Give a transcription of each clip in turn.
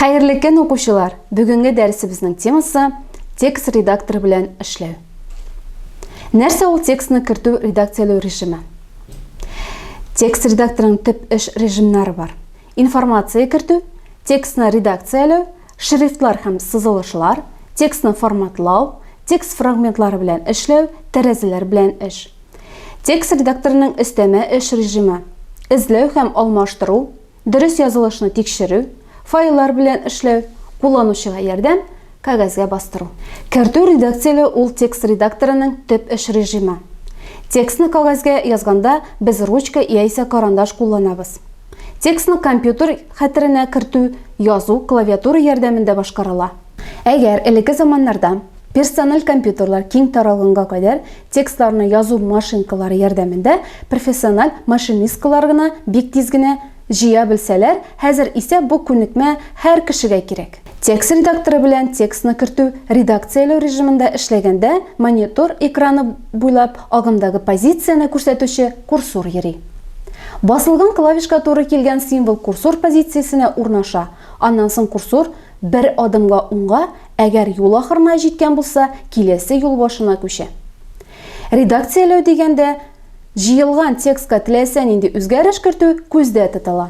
Хәерле көн укучылар. Бүгенге дәресебезнең темасы текст редакторы белән эшләү. Нәрсә ул текстны кертү редакцияләү режимы? Текст редакторының төп эш режимнары бар. Информация кертү, текстны редакцияләү, шрифтлар һәм сызылышлар, текстны форматлау, текст фрагментлары белән эшләү, тәрәзәләр белән эш. Текст редакторының өстәмә эш режимы: эзләү һәм алмаштыру, дөрес язылышны тикшерү, файллар белән эшләү, кулланучыга ярдәм, кагазга бастыру. Кертү редакцияләү ул текст редакторының төп эш режимы. Текстны кагазга язганда без ручка яисә карандаш кулланабыз. Текстны компьютер хәтеренә кертү язу клавиатура ярдәмендә башкарыла. Әгәр элекке заманнарда персональ компьютерлар киң таралганга кадәр текстларны язу машинкалары ярдәмендә профессиональ машинисткалар гына бик тиз генә җыя белсәләр, хәзер исә бу күнекмә һәр кешегә кирәк. Текст редакторы белән текстны кертү редакцияләү режимында эшләгәндә монитор экраны буйлап агымдагы позицияне күрсәтүче курсор йөри. Басылган клавишка туры килгән символ курсор позициясенә урнаша. Аннан соң курсор бер адымга уңга, әгәр юл ахырына җиткән булса, киләсе юл башына күчә. Редакцияләү дигәндә җыелган текстка теләсә нинди үзгәреш кертү күздә тотыла.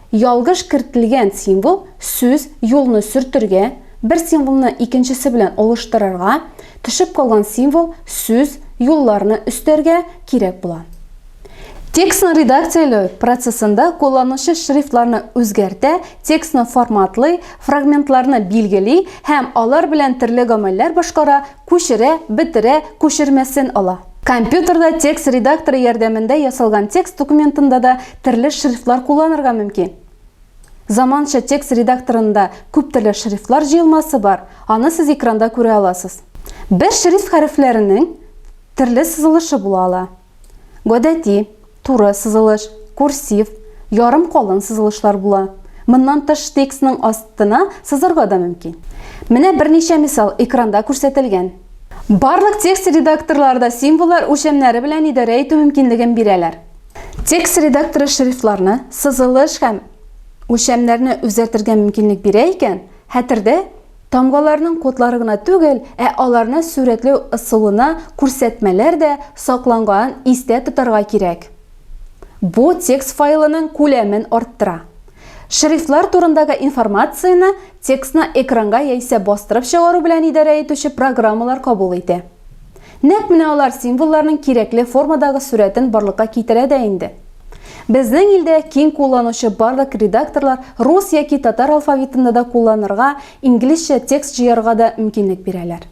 Ялгыш кертелгән символ сүз юлны сөртергә, бер символны икенчесе белән алыштырырга, төшеп калган символ сүз юлларны өстәргә кирәк була. Текстны редакцияләү процессында кулланучы шрифтларны үзгәртә, текстны форматлый, фрагментларны билгели һәм алар белән төрле гамәлләр башкара, күчерә, битерә, күчермәсен ала. Компьютерда текст редакторы ярдәмендә ясалган текст документында да төрле шрифтлар кулланырга мөмкин. Заманча текст редакторында күп төрле шрифтлар җыелмасы бар. Аны сез экранда күрә аласыз. Бер шрифт хәрефләренең төрле сызылышы була ала. Гадәти, туры сызылыш, курсив, ярым калын сызылышлар була. Моннан тыш текстның астына сызырга да мөмкин. Менә берничә мисал экранда күрсәтелгән. Барлык текст редакторларда символлар үлчәмнәре белән идарә итү мөмкинлеген бирәләр. Текст редакторы шрифтларны, сызылыш һәм үлчәмнәрне үзгәртергә мөмкинлек бирә икән, хәтердә тамгаларның кодлары гына түгел, аларны сурәтләү ысулына күрсәтмәләр дә сакланган истә тотарга кирәк. Бу текст файлының күләмен арттыра. Шрифтлар турындагы информацияны текстны экранга яисә бастырып чыгару белән идарә итүче программалар кабул итә. Нәкъ менә алар символларның кирәкле формадагы сурәтен барлыкка китерә дә инде. Безнең илдә киң кулланучы барлык редакторлар рус яки татар алфавитында да кулланырга, инглизчә текст җыярга да мөмкинлек бирәләр.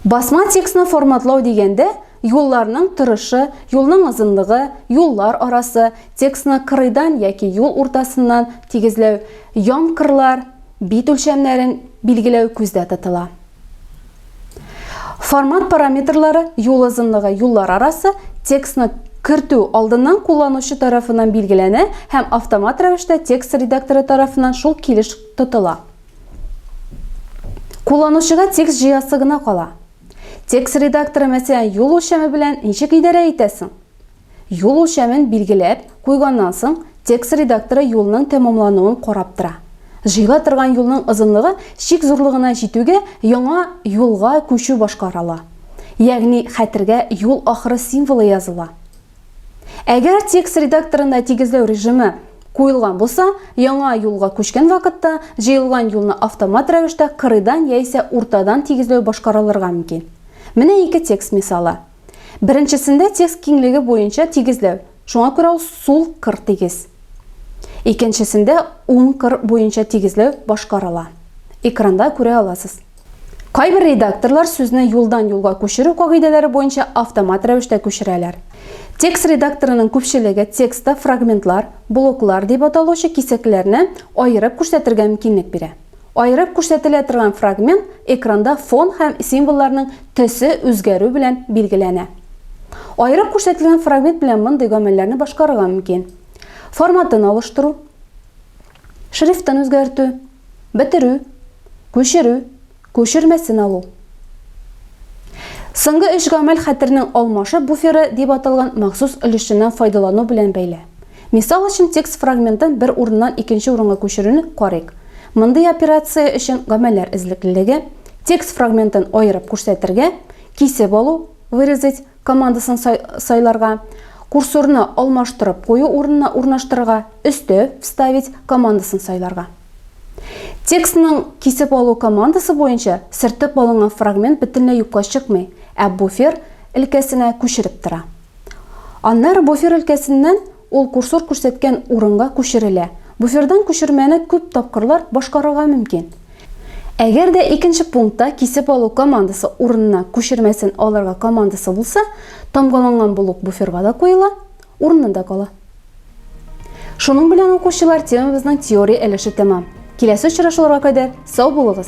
Басма текстны форматлау дигәндә юлларның торышы, юлның озынлыгы, юллар арасы, текстны кырыйдан яки юл уртасыннан тигезләү, ян кырлар, бит үлчәмнәрен билгеләү күздә тотыла. Формат параметрлары юл озынлыгы, юллар арасы, текстны кертү алдыннан кулланучы тарафыннан билгеләнә һәм автомат рәвештә текст редакторы тарафыннан шул килеш тотыла. Кулланучыга текст җыясы гына кала. Текст редакторы мәсәлән юл үлчәме белән ничек идарә итәсең? Юл үлчәмен билгеләп куйганнан соң текст редакторы юлның тәмамлануын карап тора. Җыела торган юлның озынлыгы чик зурлыгына җитүгә яңа юлга күчү башкарыла. Ягъни хәтергә юл ахыры символы языла. Әгәр текст редакторында тигезләү режимы куелган булса, яңа юлга күчкән вакытта җыелган юлны автомат рәвештә кырыйдан яисә уртадан тигезләү башкарылырга мөмкин. Менә ике текст мисалы. Беренчесендә текст киңлеге буенча тигезләү. Шуңа күрә ул сул кыр тигез. Икенчесендә уң кыр буенча тигезләү башкарыла. Экранда күрә аласыз. Кайбер редакторлар сүзне юлдан юлга күчерү кагыйдәләре буенча автомат рәвештә күчерәләр. Текст редакторының күпчелеге текстта фрагментлар, блоклар дип аталучы кисәкләрне аерып күрсәтергә мөмкинлек бирә. Аерып күрсәтелә торган фрагмент экранда фон һәм символларның төсе үзгәрү белән билгеләнә. Аерып күрсәтелгән фрагмент белән мондый гамәлләрне башкарырга мөмкин. Форматын алыштыру, шрифтын үзгәртү, битерү, күчерү, күчермәсен алу. Соңгы эш гамәл хәтернең алмашы буферы дип аталган махсус өлешеннән файдалану белән бәйле. Мисал өчен текст фрагментын бер урыннан икенче урынга күчерүне карыйк. Мындай операция үшін гамәлләр эзлеклелеге, текст фрагментын айырып күрсәтергә, кисеп алу, вырезать командасын сайларга, курсорны алмаштырып кую урынына урнаштырырга, өстә вставить командасын сайларга. Текстның кисеп алу командасы буенча сыртып алынган фрагмент бөтенләй юкка чыкмый, ә буфер өлкәсенә күчереп тора. Аннары буфер өлкәсеннән ул курсор күрсәткән урынга күчерелә. Буфердан күчермәне күп тапкырлар башкарырга мөмкин. Әгәр дә икенче пунктта кисеп алу командасы урынына күчермәсен алырга командасы булса, тамгаланган блок буферга да куела, урынында кала. Шуның белән укучылар темабызның теория өлеше тәмам. Киләсе очрашуларга кадәр сау булыгыз.